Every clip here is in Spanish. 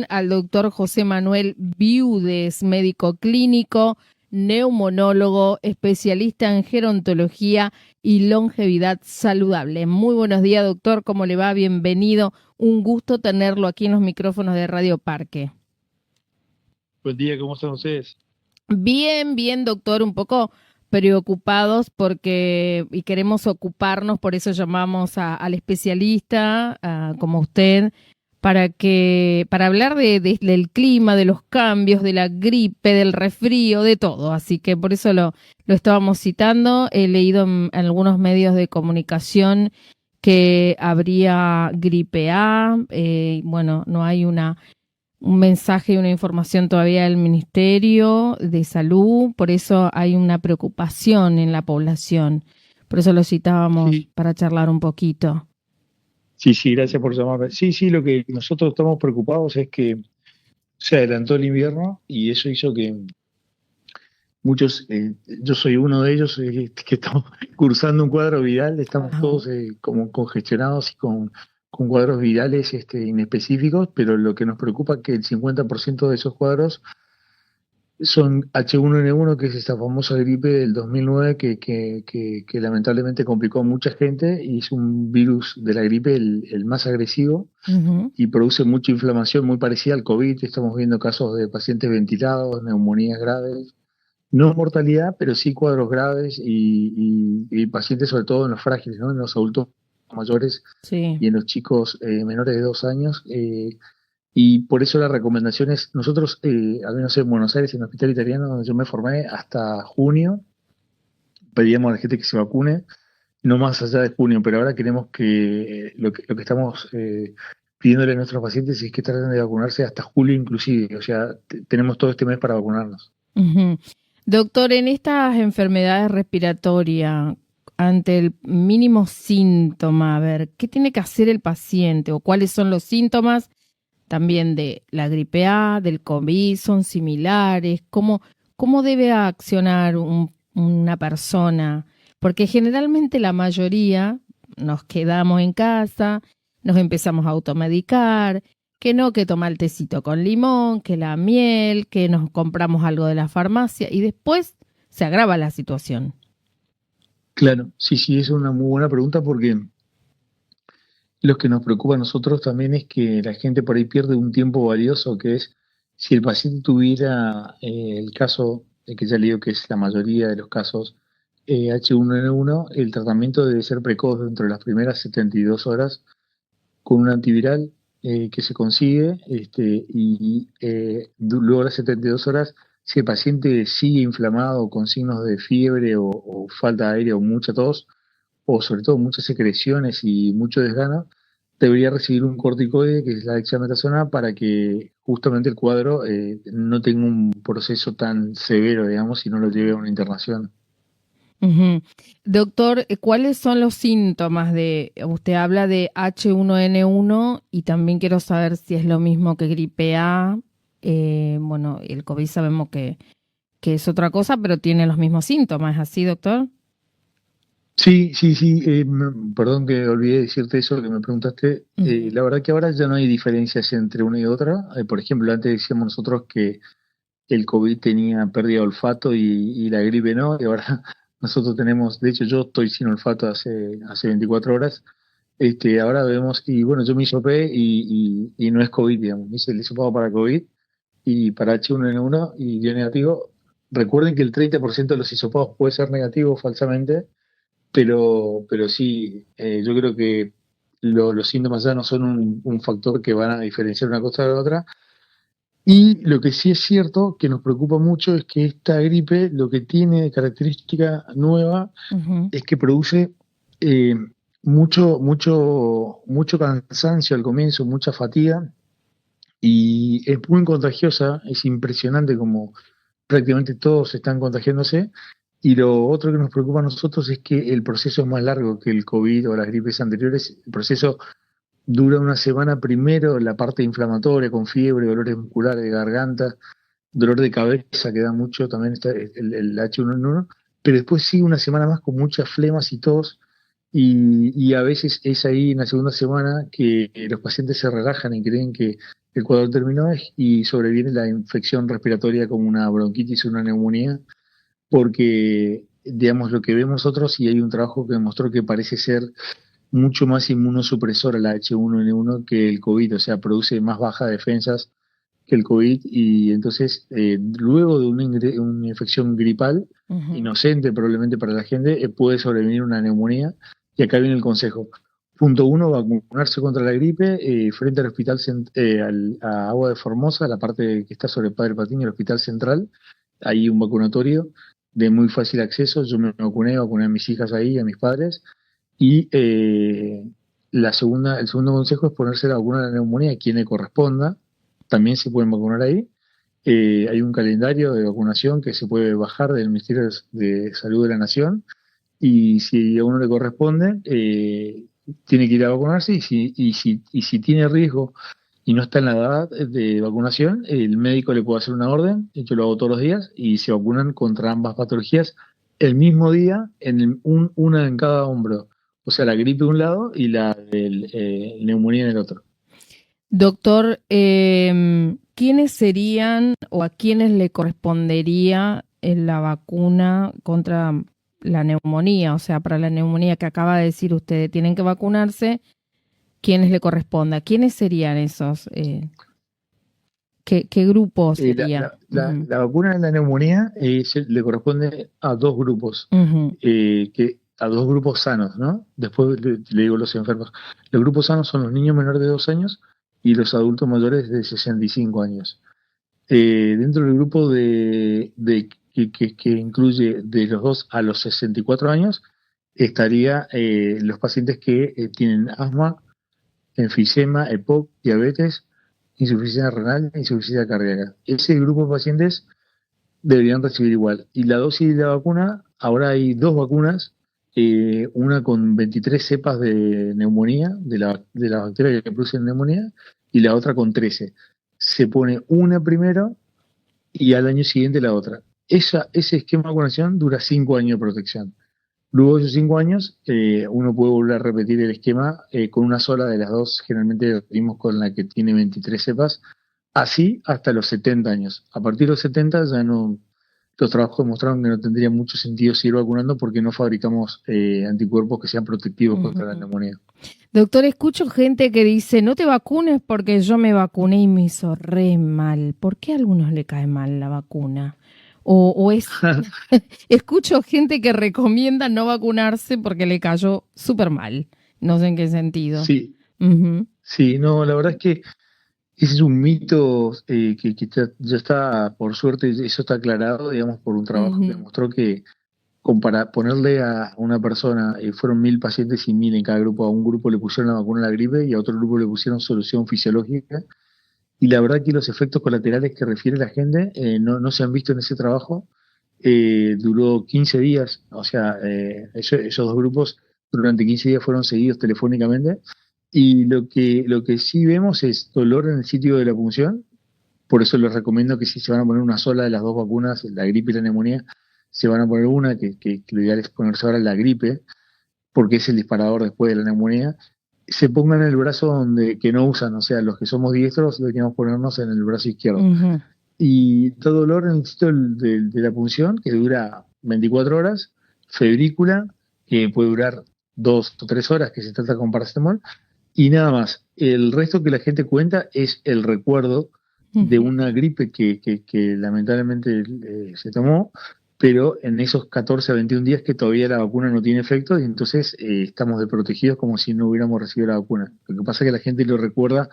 al doctor José Manuel Viudes, médico clínico, neumonólogo, especialista en gerontología y longevidad saludable. Muy buenos días, doctor, ¿cómo le va? Bienvenido. Un gusto tenerlo aquí en los micrófonos de Radio Parque. Buen día, ¿cómo están ustedes? Bien, bien, doctor, un poco preocupados porque y queremos ocuparnos, por eso llamamos al especialista, como usted, para hablar del clima, de los cambios, de la gripe, del resfrío, de todo. Así que por eso lo estábamos citando. He leído en algunos medios de comunicación que habría gripe A. Bueno, no hay un mensaje y una información todavía del Ministerio de Salud, por eso hay una preocupación en la población. Por eso lo citábamos Sí, para charlar un poquito. sí, gracias por llamarme. Sí, lo que nosotros estamos preocupados es que se adelantó el invierno y eso hizo que muchos, yo soy uno de ellos, que estamos cursando un cuadro viral, estamos Ajá. todos como congestionados y con cuadros virales inespecíficos, pero lo que nos preocupa es que el 50% de esos cuadros son H1N1, que es esta famosa gripe del 2009 que lamentablemente complicó a mucha gente y es un virus de la gripe el más agresivo Ujú. y produce mucha inflamación muy parecida al COVID. Estamos viendo casos de pacientes ventilados, neumonías graves, no mortalidad, pero sí cuadros graves y pacientes sobre todo en los frágiles, ¿no? En los adultos mayores Sí. y en los chicos menores de 2 años. Y por eso la recomendación es, nosotros, al menos en Buenos Aires, en el hospital italiano donde yo me formé, hasta junio, pedíamos a la gente que se vacune, no más allá de junio, pero ahora queremos lo que estamos pidiéndole a nuestros pacientes es que traten de vacunarse hasta julio inclusive, o sea, tenemos todo este mes para vacunarnos. Ujú. Doctor, en estas enfermedades respiratorias, ante el mínimo síntoma, a ver, ¿qué tiene que hacer el paciente o cuáles son los síntomas también de la gripe A, del COVID? ¿Son similares? ¿Cómo debe accionar una persona? Porque generalmente la mayoría nos quedamos en casa, nos empezamos a automedicar, que no, que toma el tecito con limón, que la miel, que nos compramos algo de la farmacia y después se agrava la situación. Claro, sí, es una muy buena pregunta porque lo que nos preocupa a nosotros también es que la gente por ahí pierde un tiempo valioso, que es si el paciente tuviera el caso, que ya le digo que es la mayoría de los casos H1N1, el tratamiento debe ser precoz dentro de las primeras 72 horas con un antiviral que se consigue luego de las 72 horas, si el paciente sigue inflamado con signos de fiebre o falta de aire o mucha tos, o sobre todo muchas secreciones y mucho desgano, debería recibir un corticoide, que es la dexametasona, para que justamente el cuadro no tenga un proceso tan severo, digamos, y no lo lleve a una internación. Ujú. Doctor, ¿cuáles son los síntomas usted habla de H1N1 y también quiero saber si es lo mismo que gripe A? Bueno, el COVID sabemos que es otra cosa, pero tiene los mismos síntomas, ¿es así, doctor? Sí, perdón que olvidé decirte eso que me preguntaste. Ujú. La verdad que ahora ya no hay diferencias entre una y otra. Por ejemplo, antes decíamos nosotros que el COVID tenía pérdida de olfato y la gripe no, y ahora nosotros tenemos, de hecho yo estoy sin olfato hace 24 horas. Ahora vemos, y bueno, yo me hisopé y no es COVID, digamos, me hice el hisopado para COVID y para H1N1 y dio negativo. Recuerden que el 30% de los hisopados puede ser negativo falsamente, pero sí, yo creo que los síntomas ya no son un factor que van a diferenciar una cosa de la otra. Y lo que sí es cierto, que nos preocupa mucho, es que esta gripe lo que tiene de característica nueva Ujú. es que produce eh, mucho cansancio al comienzo, mucha fatiga, y es muy contagiosa, es impresionante como prácticamente todos están contagiándose. Y lo otro que nos preocupa a nosotros es que el proceso es más largo que el COVID o las gripes anteriores. El proceso dura una semana primero, la parte inflamatoria con fiebre, dolores musculares de garganta, dolor de cabeza que da mucho, también está el H1N1, pero después sigue una semana más con muchas flemas y tos, y a veces es ahí en la segunda semana que los pacientes se relajan y creen que el cuadro terminó y sobreviene la infección respiratoria como una bronquitis o una neumonía, porque, digamos, lo que vemos nosotros, y hay un trabajo que demostró que parece ser mucho más inmunosupresora la H1N1 que el COVID, o sea, produce más bajas defensas que el COVID, y entonces luego de una infección gripal, inocente probablemente para la gente, puede sobrevenir una neumonía, y acá viene el consejo. Punto uno, vacunarse contra la gripe frente al hospital, a Agua de Formosa, la parte que está sobre Padre Patiño, el hospital central, hay un vacunatorio de muy fácil acceso, yo me vacuné a mis hijas ahí, a mis padres, y el segundo consejo es ponerse la vacuna de la neumonía a quien le corresponda, también se pueden vacunar ahí. Hay un calendario de vacunación que se puede bajar del Ministerio de Salud de la Nación, y si a uno le corresponde, tiene que ir a vacunarse, y si tiene riesgo y no está en la edad de vacunación, el médico le puede hacer una orden, yo lo hago todos los días, y se vacunan contra ambas patologías el mismo día, una en cada hombro. O sea, la gripe de un lado y la neumonía en el otro. Doctor, ¿quiénes serían o a quiénes le correspondería la vacuna contra la neumonía? O sea, para la neumonía que acaba de decir usted, tienen que vacunarse, ¿quiénes le corresponda? ¿Quiénes serían esos? ¿Qué grupo sería? La vacuna de la neumonía le corresponde a dos grupos, a dos grupos sanos, ¿no? Después le digo los enfermos. Los grupos sanos son los niños menores de 2 años y los adultos mayores de 65 años. Dentro del grupo que incluye de los 2 a los 64 años, estaría los pacientes que tienen asma, enfisema, EPOC, diabetes, insuficiencia renal e insuficiencia cardíaca. Ese grupo de pacientes deberían recibir igual. Y la dosis de la vacuna, ahora hay dos vacunas, una con 23 cepas de neumonía, de la bacteria que produce neumonía, y la otra con 13. Se pone una primero y al año siguiente la otra. Ese esquema de vacunación dura 5 años de protección. Luego de esos 5 años, uno puede volver a repetir el esquema con una sola de las dos. Generalmente lo dimos con la que tiene 23 cepas, así hasta los 70 años. A partir de los 70 ya no, los trabajos demostraron que no tendría mucho sentido seguir vacunando porque no fabricamos anticuerpos que sean protectivos contra la neumonía. Doctor, escucho gente que dice, no te vacunes porque yo me vacuné y me hizo re mal. ¿Por qué a algunos le cae mal la vacuna? O es escucho gente que recomienda no vacunarse porque le cayó súper mal. No sé en qué sentido. Sí, sí, no, la verdad es que ese es un mito que ya está, por suerte, eso está aclarado, digamos, por un trabajo que demostró que para ponerle a una persona, fueron 1000 pacientes y 1000 en cada grupo. A un grupo le pusieron la vacuna de la gripe y a otro grupo le pusieron solución fisiológica. Y la verdad que los efectos colaterales que refiere la gente no se han visto en ese trabajo. Duró 15 días, o sea, esos dos grupos durante 15 días fueron seguidos telefónicamente. Y lo que sí vemos es dolor en el sitio de la punción. Por eso les recomiendo que si se van a poner una sola de las dos vacunas, la gripe y la neumonía, se van a poner una, que lo ideal es ponerse ahora la gripe, porque es el disparador después de la neumonía. Se pongan en el brazo que no usan, o sea, los que somos diestros deberíamos ponernos en el brazo izquierdo. Y todo dolor en el sitio de la punción, que dura 24 horas, febrícula, que puede durar 2 o 3 horas, que se trata con paracetamol, y nada más. El resto que la gente cuenta es el recuerdo de una gripe que lamentablemente se tomó, pero en esos 14 a 21 días que todavía la vacuna no tiene efecto, y entonces estamos desprotegidos como si no hubiéramos recibido la vacuna. Lo que pasa es que la gente lo recuerda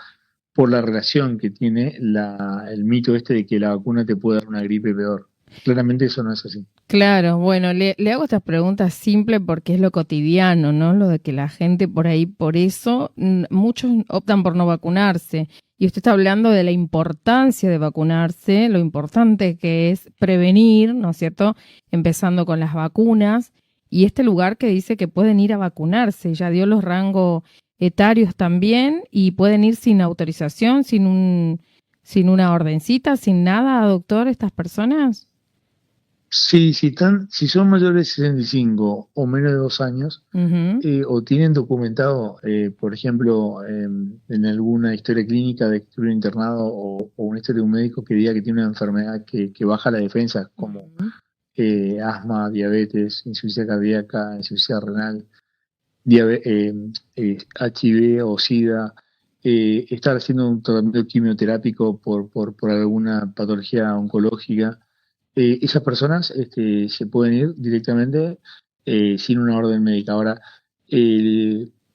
por la relación que tiene el mito este de que la vacuna te puede dar una gripe peor. Claramente eso no es así. Claro, bueno, le hago estas preguntas simples porque es lo cotidiano, ¿no? Lo de que la gente por ahí, por eso, muchos optan por no vacunarse. Y usted está hablando de la importancia de vacunarse, lo importante que es prevenir, ¿no es cierto? Empezando con las vacunas. Y este lugar que dice que pueden ir a vacunarse, ya dio los rangos etarios también y pueden ir sin autorización, sin una ordencita, sin nada, doctor, estas personas. Sí, si son mayores de 65 o menos de 2 años, Ujú, o tienen documentado, por ejemplo, en alguna historia clínica de que estuvieron internado o una historia de un médico que diga que tiene una enfermedad que baja la defensa, como ujú, asma, diabetes, insuficiencia cardíaca, insuficiencia renal, HIV o SIDA, estar haciendo un tratamiento quimioterápico por alguna patología oncológica. Esas personas se pueden ir directamente sin una orden médica. Ahora,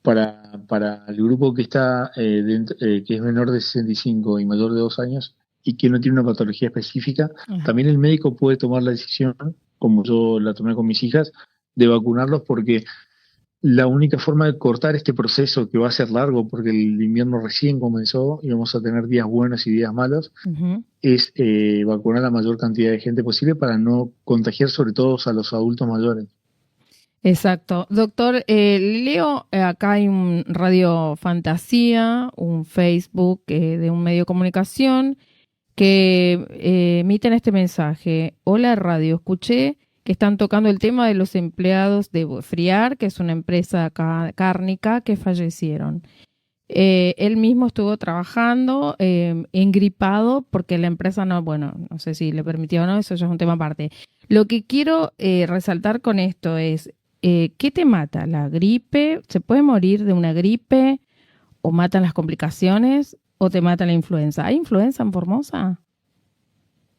para el grupo que está que es menor de 65 y mayor de 2 años y que no tiene una patología específica, ajá. también el médico puede tomar la decisión, como yo la tomé con mis hijas, de vacunarlos porque la única forma de cortar este proceso que va a ser largo, porque el invierno recién comenzó y vamos a tener días buenos y días malos, Ujú. es vacunar a la mayor cantidad de gente posible para no contagiar sobre todo a los adultos mayores. Exacto. Doctor, leo, acá hay un Radio Fantasía, un Facebook de un medio de comunicación que emiten este mensaje. Hola radio, escuché que están tocando el tema de los empleados de Friar, que es una empresa cárnica que fallecieron. Él mismo estuvo trabajando engripado porque la empresa no, bueno, no sé si le permitió o no, eso ya es un tema aparte. Lo que quiero resaltar con esto es, ¿qué te mata? ¿La gripe? ¿Se puede morir de una gripe? ¿O matan las complicaciones? ¿O te mata la influenza? ¿Hay influenza en Formosa?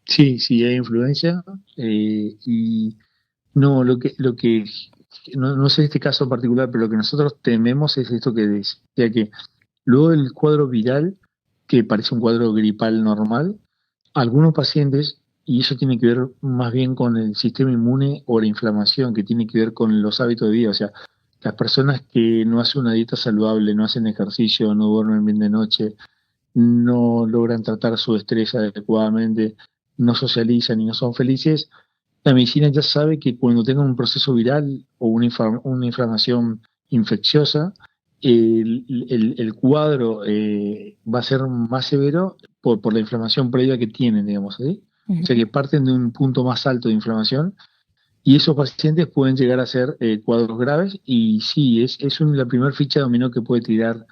Sí, sí, hay influencia y no, no sé este caso en particular, pero lo que nosotros tememos es esto que decía que luego del cuadro viral, que parece un cuadro gripal normal, algunos pacientes, y eso tiene que ver más bien con el sistema inmune o la inflamación, que tiene que ver con los hábitos de vida, o sea, las personas que no hacen una dieta saludable, no hacen ejercicio, no duermen bien de noche, no logran tratar su estrés adecuadamente, no socializan y no son felices, la medicina ya sabe que cuando tengan un proceso viral o una inflamación infecciosa, el cuadro va a ser más severo por la inflamación previa que tienen, digamos, ¿sí? O sea Ujú. que parten de un punto más alto de inflamación y esos pacientes pueden llegar a ser cuadros graves y sí, la primera ficha de dominó que puede tirar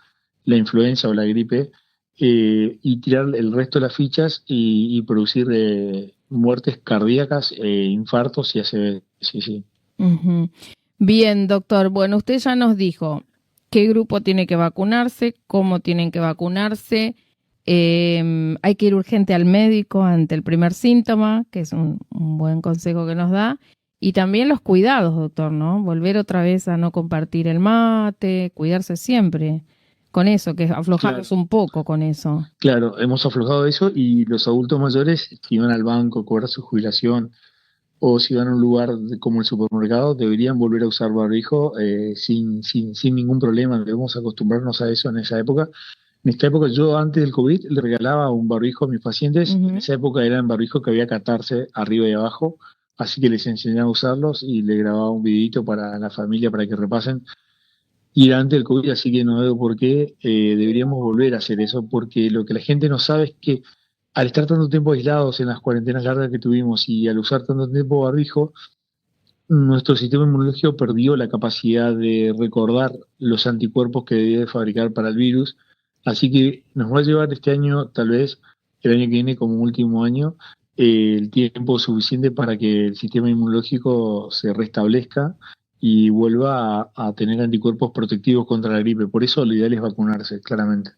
la influenza o la gripe y tirar el resto de las fichas y producir muertes cardíacas, infartos y ACV. Sí, sí. Ujú. Bien, doctor. Bueno, usted ya nos dijo qué grupo tiene que vacunarse, cómo tienen que vacunarse. Hay que ir urgente al médico ante el primer síntoma, que es un buen consejo que nos da. Y también los cuidados, doctor, ¿no? Volver otra vez a no compartir el mate, cuidarse siempre con eso, que aflojarnos Claro, un poco con eso. claro, hemos aflojado eso y los adultos mayores, si van al banco a cobrar su jubilación o si van a un lugar como el supermercado, deberían volver a usar barbijo sin ningún problema. Debemos acostumbrarnos a eso en esa época. En esta época, yo antes del COVID le regalaba un barbijo a mis pacientes. En Ujú. esa época eran barbijos que había que atarse arriba y abajo, así que les enseñaba a usarlos y le grababa un videito para la familia para que repasen. Y era antes del COVID, así que no veo por qué deberíamos volver a hacer eso, porque lo que la gente no sabe es que al estar tanto tiempo aislados en las cuarentenas largas que tuvimos y al usar tanto tiempo barbijo, nuestro sistema inmunológico perdió la capacidad de recordar los anticuerpos que debía de fabricar para el virus, así que nos va a llevar este año, tal vez el año que viene como último año, el tiempo suficiente para que el sistema inmunológico se restablezca y vuelva a tener anticuerpos protectivos contra la gripe. Por eso lo ideal es vacunarse, claramente.